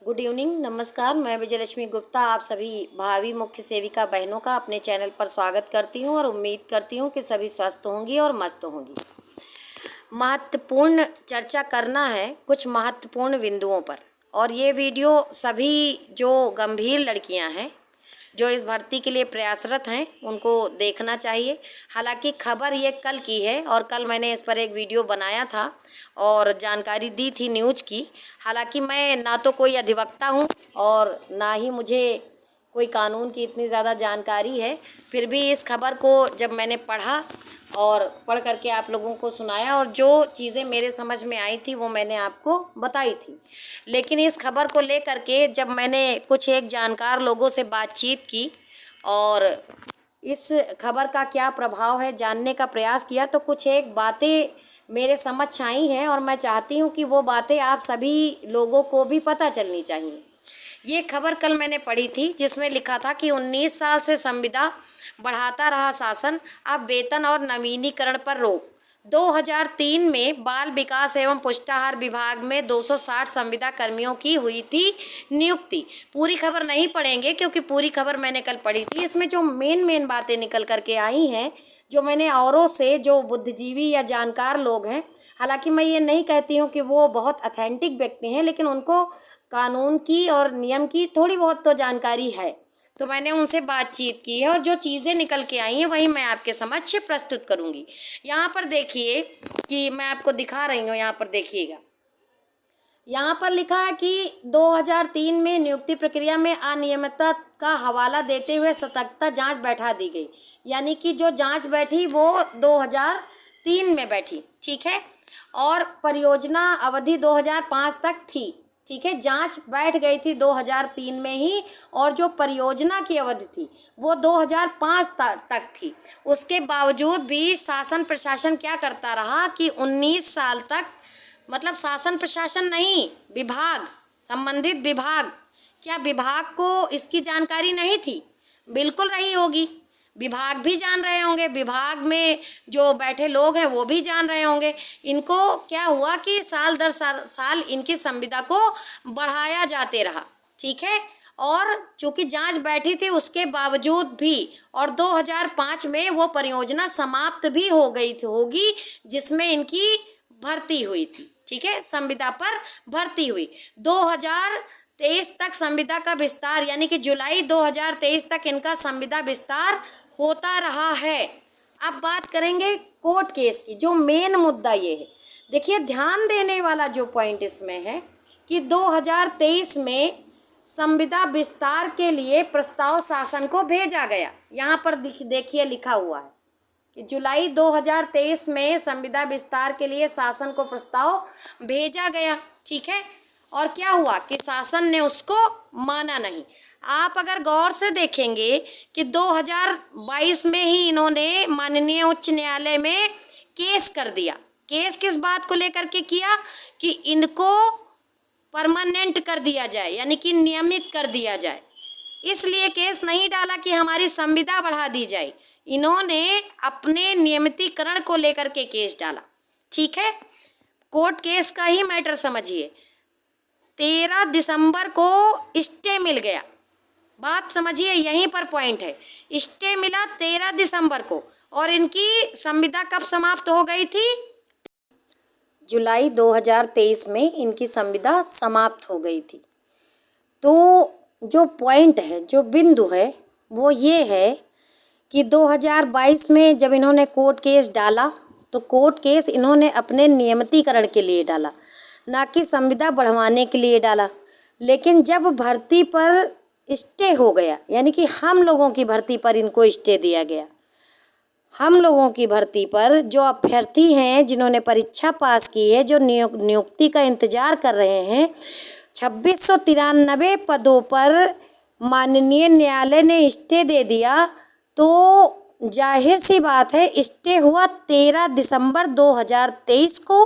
Good evening, नमस्कार। मैं विजयलक्ष्मी गुप्ता आप सभी भावी मुख्य सेविका बहनों का अपने चैनल पर स्वागत करती हूं और उम्मीद करती हूं कि सभी स्वस्थ होंगी और मस्त होंगी। महत्वपूर्ण चर्चा करना है कुछ महत्वपूर्ण बिंदुओं पर, और ये वीडियो सभी जो गंभीर लड़कियां हैं जो इस भर्ती के लिए प्रयासरत हैं उनको देखना चाहिए। हालांकि खबर ये कल की है और कल मैंने इस पर एक वीडियो बनाया था और जानकारी दी थी न्यूज़ की। हालांकि मैं ना तो कोई अधिवक्ता हूँ और ना ही मुझे कोई कानून की इतनी ज़्यादा जानकारी है, फिर भी इस खबर को जब मैंने पढ़ा और पढ़ करके आप लोगों को सुनाया और जो चीज़ें मेरे समझ में आई थी वो मैंने आपको बताई थी। लेकिन इस खबर को लेकर के जब मैंने कुछ एक जानकार लोगों से बातचीत की और इस खबर का क्या प्रभाव है जानने का प्रयास किया, तो कुछ एक बातें मेरे समझ आई हैं और मैं चाहती हूँ कि वो बातें आप सभी लोगों को भी पता चलनी चाहिए। ये खबर कल मैंने पढ़ी थी जिसमें लिखा था कि 19 साल से संविदा बढ़ाता रहा शासन, अब वेतन और नवीनीकरण पर रोक। 2003 में बाल विकास एवं पुष्टाहार विभाग में 260 संविदा कर्मियों की हुई थी नियुक्ति। पूरी खबर नहीं पढ़ेंगे क्योंकि पूरी खबर मैंने कल पढ़ी थी। इसमें जो मेन बातें निकल करके आई हैं, जो मैंने औरों से जो बुद्धिजीवी या जानकार लोग हैं, हालांकि मैं ये नहीं कहती हूँ कि वो बहुत ऑथेंटिक व्यक्ति हैं, लेकिन उनको कानून की और नियम की थोड़ी बहुत तो जानकारी है, तो मैंने उनसे बातचीत की है और जो चीज़ें निकल के आई हैं वही मैं आपके समक्ष प्रस्तुत करूंगी। यहाँ पर देखिए कि मैं आपको दिखा रही हूँ, यहाँ पर देखिएगा। यहाँ पर लिखा है कि 2003 में नियुक्ति प्रक्रिया में अनियमितता का हवाला देते हुए सतर्कता जांच बैठा दी गई। यानी कि जो जांच बैठी वो 2003 में बैठी, ठीक है, और परियोजना अवधि 2005 तक थी, ठीक है। जांच बैठ गई थी 2003 में ही और जो परियोजना की अवधि थी वो 2005 तक थी। उसके बावजूद भी शासन प्रशासन क्या करता रहा कि 19 साल तक, मतलब शासन प्रशासन नहीं, विभाग, संबंधित विभाग, क्या विभाग को इसकी जानकारी नहीं थी? बिल्कुल रही होगी। विभाग भी जान रहे होंगे, विभाग में जो बैठे लोग हैं वो भी जान रहे होंगे। इनको क्या हुआ कि साल दर साल इनकी संविदा को बढ़ाया जाते रहा, ठीक है। और चूंकि जांच बैठी थी उसके बावजूद भी, और 2005 में वो परियोजना समाप्त भी हो गई थी होगी जिसमें इनकी भर्ती हुई थी, ठीक है, संविदा पर भर्ती हुई। 2023 तक संविदा का विस्तार, यानी कि जुलाई 2023 तक इनका संविदा विस्तार होता रहा है। अब बात करेंगे कोर्ट केस की। जो मेन मुद्दा ये है, देखिए ध्यान देने वाला जो पॉइंट इसमें है कि 2023 में संविदा विस्तार के लिए प्रस्ताव शासन को भेजा गया। यहाँ पर देखिए लिखा हुआ है कि जुलाई 2023 में संविदा विस्तार के लिए शासन को प्रस्ताव भेजा गया, ठीक है। और क्या हुआ कि शासन ने उसको माना नहीं। आप अगर गौर से देखेंगे कि 2022 में ही इन्होंने माननीय उच्च न्यायालय में केस कर दिया। केस किस बात को लेकर के किया कि इनको परमानेंट कर दिया जाए, यानी कि नियमित कर दिया जाए। इसलिए केस नहीं डाला कि हमारी संविदा बढ़ा दी जाए, इन्होंने अपने नियमितीकरण को लेकर के केस डाला, ठीक है। कोर्ट केस का ही मैटर समझिए। 13 दिसंबर को स्टे मिल गया, बात समझिए, यहीं पर पॉइंट है। स्टे मिला 13 दिसंबर को और इनकी संविदा कब समाप्त हो गई थी? जुलाई 2023 में इनकी संविदा समाप्त हो गई थी। तो जो पॉइंट है, जो बिंदु है वो ये है कि 2022 में जब इन्होंने कोर्ट केस डाला तो कोर्ट केस इन्होंने अपने नियमितीकरण के लिए डाला, ना कि संविदा बढ़वाने के लिए डाला। लेकिन जब भर्ती पर स्टे हो गया, यानी कि हम लोगों की भर्ती पर इनको स्टे दिया गया, हम लोगों की भर्ती पर जो अभ्यर्थी हैं जिन्होंने परीक्षा पास की है, जो नियुक्ति का इंतजार कर रहे हैं, 2693 पदों पर माननीय न्यायालय ने स्टे दे दिया। तो जाहिर सी बात है स्टे हुआ 13 दिसंबर 2023 को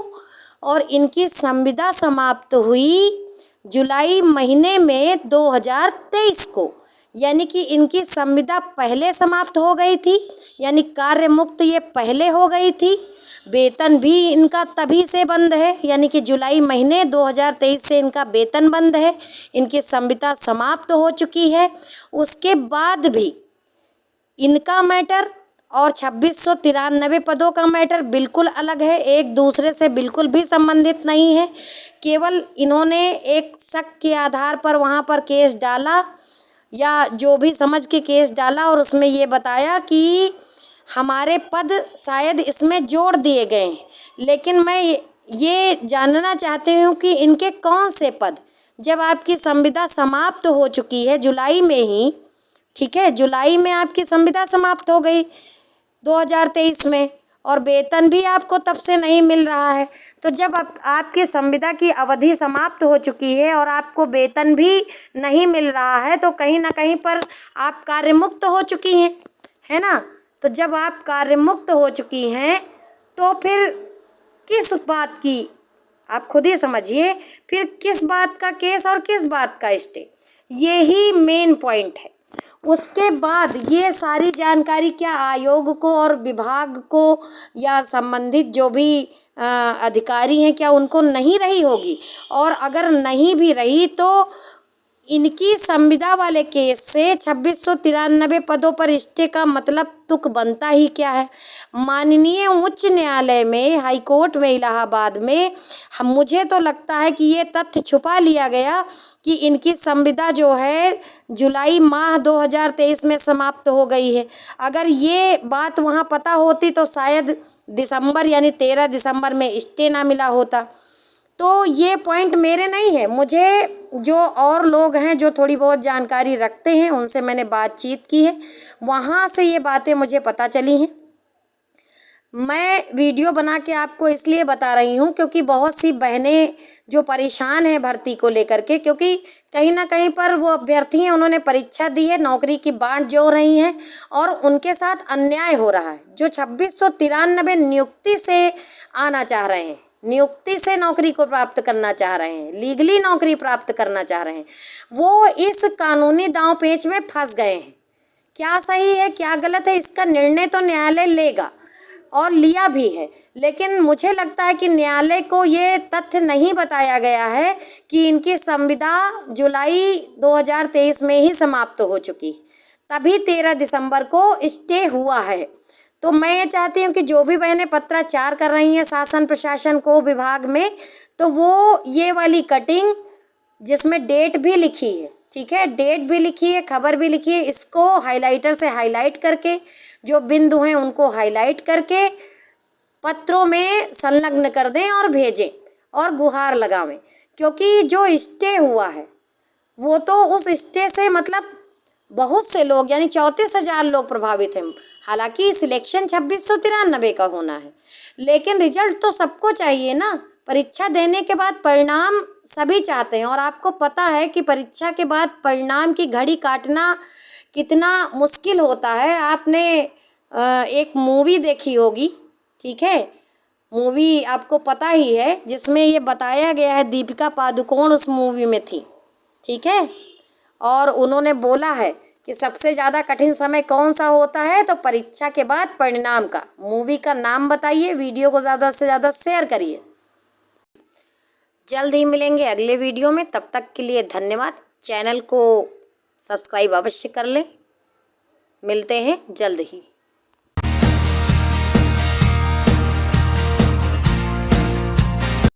और इनकी संविदा समाप्त हुई जुलाई महीने में 2023 को, यानी कि इनकी संविदा पहले समाप्त हो गई थी, यानी कार्य मुक्त ये पहले हो गई थी। वेतन भी इनका तभी से बंद है, यानी कि जुलाई महीने 2023 से इनका वेतन बंद है, इनकी संविदा समाप्त हो चुकी है। उसके बाद भी इनका मैटर और 2693 पदों का मैटर बिल्कुल अलग है, एक दूसरे से बिल्कुल भी संबंधित नहीं है। केवल इन्होंने एक शक के आधार पर वहाँ पर केस डाला, या जो भी समझ के केस डाला, और उसमें ये बताया कि हमारे पद शायद इसमें जोड़ दिए गए हैं। लेकिन मैं ये जानना चाहती हूँ कि इनके कौन से पद, जब आपकी संविदा समाप्त हो चुकी है जुलाई में ही, ठीक है, जुलाई में आपकी संविदा समाप्त हो गई 2023 में, और वेतन भी आपको तब से नहीं मिल रहा है। तो जब आपकी संविदा की अवधि समाप्त हो चुकी है और आपको वेतन भी नहीं मिल रहा है, तो कहीं ना कहीं पर आप कार्यमुक्त हो चुकी हैं, है ना। तो जब आप कार्यमुक्त हो चुकी हैं तो फिर किस बात की, आप खुद ही समझिए, फिर किस बात का केस और किस बात का स्टे, यही मेन पॉइंट है। उसके बाद ये सारी जानकारी क्या आयोग को और विभाग को या संबंधित जो भी अधिकारी हैं, क्या उनको नहीं रही होगी? और अगर नहीं भी रही तो इनकी संविदा वाले केस से 2693 पदों पर स्टे का मतलब तुक बनता ही क्या है? माननीय उच्च न्यायालय में, हाई कोर्ट में इलाहाबाद में, मुझे तो लगता है कि ये तथ्य छुपा लिया गया कि इनकी संविदा जो है जुलाई माह 2023 में समाप्त हो गई है। अगर ये बात वहाँ पता होती तो शायद दिसंबर यानी 13 दिसंबर में स्टे ना मिला होता। तो ये पॉइंट मेरे नहीं है, मुझे जो और लोग हैं जो थोड़ी बहुत जानकारी रखते हैं उनसे मैंने बातचीत की है, वहाँ से ये बातें मुझे पता चली हैं। मैं वीडियो बना के आपको इसलिए बता रही हूँ क्योंकि बहुत सी बहनें जो परेशान हैं भर्ती को लेकर के, क्योंकि कहीं ना कहीं पर वो अभ्यर्थी हैं, उन्होंने परीक्षा दी है, नौकरी की बांट जो रही हैं और उनके साथ अन्याय हो रहा है। जो 2693 नियुक्ति से आना चाह रहे हैं, नियुक्ति से नौकरी को प्राप्त करना चाह रहे हैं, लीगली नौकरी प्राप्त करना चाह रहे हैं, वो इस कानूनी दांव पेच में फंस गए हैं। क्या सही है क्या गलत है इसका निर्णय तो न्यायालय लेगा, और लिया भी है। लेकिन मुझे लगता है कि न्यायालय को ये तथ्य नहीं बताया गया है कि इनकी संविदा जुलाई 2023 में ही समाप्त हो चुकी, तभी 13 दिसंबर को स्टे हुआ है। तो मैं ये चाहती हूँ कि जो भी बहनें पत्राचार कर रही हैं शासन प्रशासन को, विभाग में, तो वो ये वाली कटिंग जिसमें डेट भी लिखी है, ठीक है, डेट भी लिखी है, खबर भी लिखी है, इसको हाइलाइटर से हाईलाइट करके, जो बिंदु हैं उनको हाईलाइट करके पत्रों में संलग्न कर दें और भेजें और गुहार लगावें। क्योंकि जो स्टे हुआ है वो तो उस स्टे से मतलब बहुत से लोग यानी 34,000 लोग प्रभावित हैं। हालांकि सिलेक्शन 2693 का होना है, लेकिन रिजल्ट तो सबको चाहिए ना। परीक्षा देने के बाद परिणाम सभी चाहते हैं, और आपको पता है कि परीक्षा के बाद परिणाम की घड़ी काटना कितना मुश्किल होता है। आपने एक मूवी देखी होगी, ठीक है, मूवी आपको पता ही है, जिसमें ये बताया गया है, दीपिका पादुकोण उस मूवी में थी, ठीक है, और उन्होंने बोला है कि सबसे ज़्यादा कठिन समय कौन सा होता है, तो परीक्षा के बाद परिणाम का। मूवी का नाम बताइए, वीडियो को ज़्यादा से ज़्यादा शेयर करिए। जल्द ही मिलेंगे अगले वीडियो में, तब तक के लिए धन्यवाद। चैनल को सब्सक्राइब अवश्य कर लें। मिलते हैं जल्द ही।